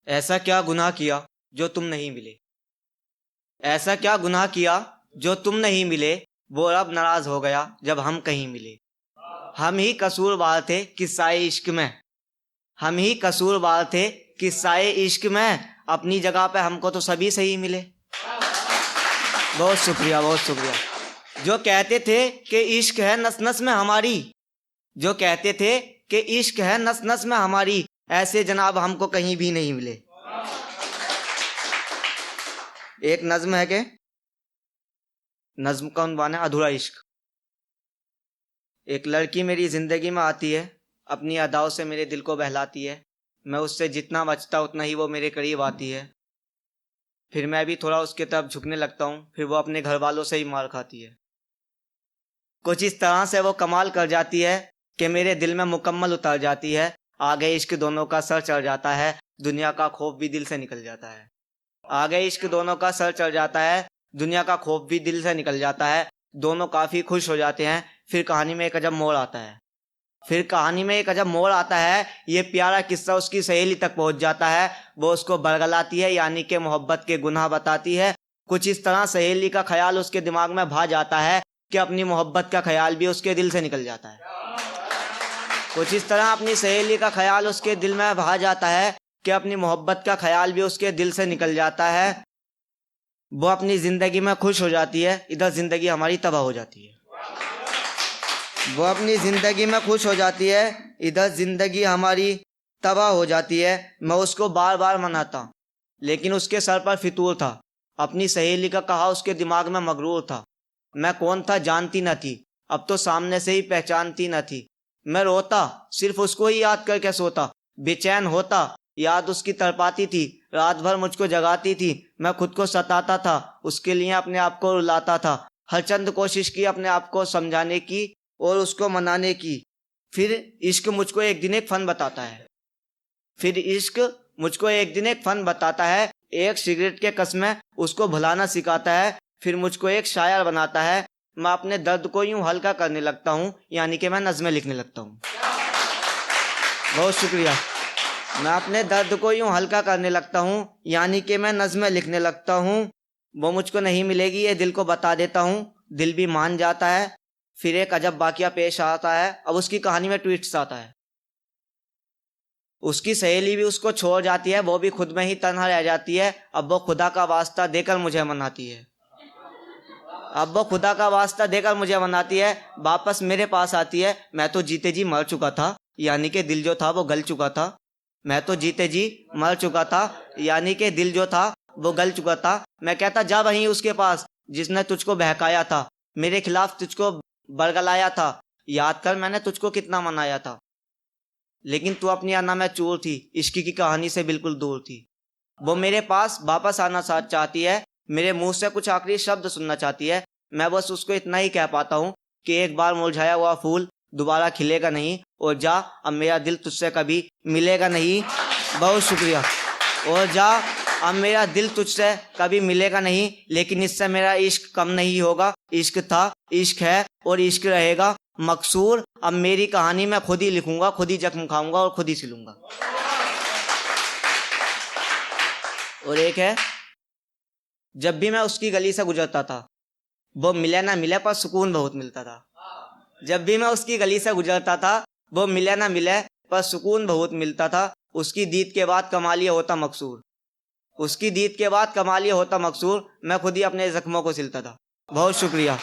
ऐसा क्या गुनाह किया जो तुम नहीं मिले? ऐसा क्या गुनाह किया जो तुम नहीं मिले? वो रब नाराज हो गया जब हम कहीं मिले। हम ही कसूरवार थे किस्साए इश्क में, हम ही कसूरवार थे किस्साए इश्क में। अपनी जगह पे हमको तो सभी सही मिले। बहुत शुक्रिया, बहुत शुक्रिया। जो कहते थे कि इश्क है नस नस में हमारी, जो कहते थे कि इश्क है नस नस में हमारी, ऐसे जनाब हमको कहीं भी नहीं मिले। एक नज्म है कि नज्म का उन्वान है अधूरा इश्क। एक लड़की मेरी जिंदगी में आती है, अपनी अदाओं से मेरे दिल को बहलाती है। मैं उससे जितना बचता उतना ही वो मेरे करीब आती है। फिर मैं भी थोड़ा उसके तरफ झुकने लगता हूँ, फिर वो अपने घर वालों से ही मार खाती है। कुछ इस तरह से वो कमाल कर जाती है कि मेरे दिल में मुकम्मल उतर जाती है। आगे इश्क दोनों का सर चढ़ जाता है, दुनिया का खौफ भी दिल से निकल जाता है। आगे इश्क दोनों का सर चढ़ जाता है, दुनिया का खौफ भी दिल से निकल जाता है। दोनों काफ़ी खुश हो जाते हैं। फिर कहानी में एक अजब मोड़ आता है, फिर कहानी में एक अजब मोड़ आता है। ये प्यारा किस्सा उसकी सहेली तक पहुंच जाता है। वो उसको बरगलाती है, यानी कि मोहब्बत के गुनाह बताती है। कुछ इस तरह सहेली का ख्याल उसके दिमाग में भा जाता है कि अपनी मोहब्बत का ख्याल भी उसके दिल से निकल जाता है। कुछ इस तरह अपनी सहेली का ख्याल उसके दिल में भा जाता है कि अपनी मोहब्बत का ख्याल भी उसके दिल से निकल जाता है। वो अपनी ज़िंदगी में खुश हो जाती है, इधर ज़िंदगी हमारी तबाह हो जाती है। वो अपनी ज़िंदगी में खुश हो जाती है, इधर ज़िंदगी हमारी तबाह हो जाती है। मैं उसको बार बार मनाता, लेकिन उसके सर पर फितूर था। अपनी सहेली का कहा उसके दिमाग में मगरूर था। मैं कौन था जानती न थी, अब तो सामने से ही पहचानती न थी। मैं रोता, सिर्फ उसको ही याद करके सोता। बेचैन होता, याद उसकी तड़पाती थी। रात भर मुझको जगाती थी, मैं खुद को सताता था। उसके लिए अपने आप को रुलाता था। हर चंद कोशिश की अपने आप को समझाने की और उसको मनाने की। फिर इश्क मुझको एक दिन एक फ़न बताता है, फिर इश्क मुझको एक दिन एक फ़न बताता है। एक सिगरेट के कसमें उसको भुलाना सिखाता है। फिर मुझको एक शायर बनाता है। मैं अपने दर्द को यूं हल्का करने लगता हूँ, यानी कि मैं नज़में लिखने लगता हूँ। बहुत शुक्रिया। मैं अपने दर्द को यूं हल्का करने लगता हूँ, यानी कि मैं नज़में लिखने लगता हूँ। वो मुझको नहीं मिलेगी ये दिल को बता देता हूँ, दिल भी मान जाता है। फिर एक अजब वाक़या पेश आता है। अब उसकी कहानी में ट्विस्ट आता है। उसकी सहेली भी उसको छोड़ जाती है, वो भी खुद में ही तन्हा रह जाती है। अब वो खुदा का वास्ता देकर मुझे मनाती है, अब वो खुदा का वास्ता देकर मुझे मनाती है। वापस मेरे पास आती है। मैं तो जीते जी मर चुका था, यानी कि दिल जो था वो गल चुका था। मैं तो जीते जी मर चुका था, यानी कि दिल जो था वो गल चुका था। मैं कहता जा वहीं उसके पास जिसने तुझको बहकाया था, मेरे खिलाफ तुझको बरगलाया था। याद कर मैंने तुझको कितना मनाया था, लेकिन तू अपनी अना में चूर थी, इश्क की कहानी से बिल्कुल दूर थी। वो मेरे पास वापस आना साथ चाहती है, मेरे मुंह से कुछ आखिरी शब्द सुनना चाहती है। मैं बस उसको इतना ही कह पाता हूँ कि एक बार मुरझाया हुआ फूल दोबारा खिलेगा नहीं, और जा अब मेरा दिल तुझसे कभी मिलेगा नहीं। बहुत शुक्रिया। और जा अब मेरा दिल तुझसे कभी मिलेगा नहीं, लेकिन इससे मेरा इश्क कम नहीं होगा। इश्क था, इश्क है और इश्क रहेगा। मकसूर अब मेरी कहानी मैं खुद ही लिखूंगा, खुद ही जख्म खाऊंगा और खुद ही सिलूंगा। और एक है, जब भी मैं उसकी गली से गुजरता था, वो मिले ना मिले पर सुकून बहुत मिलता था। जब भी मैं उसकी गली से गुजरता था, वो मिले ना मिले पर सुकून बहुत मिलता था। उसकी दीद के बाद कमाल ये होता मकसूर, उसकी दीद के बाद कमाल ये होता मकसूर। मैं खुद ही अपने जख्मों को सिलता था। बहुत शुक्रिया।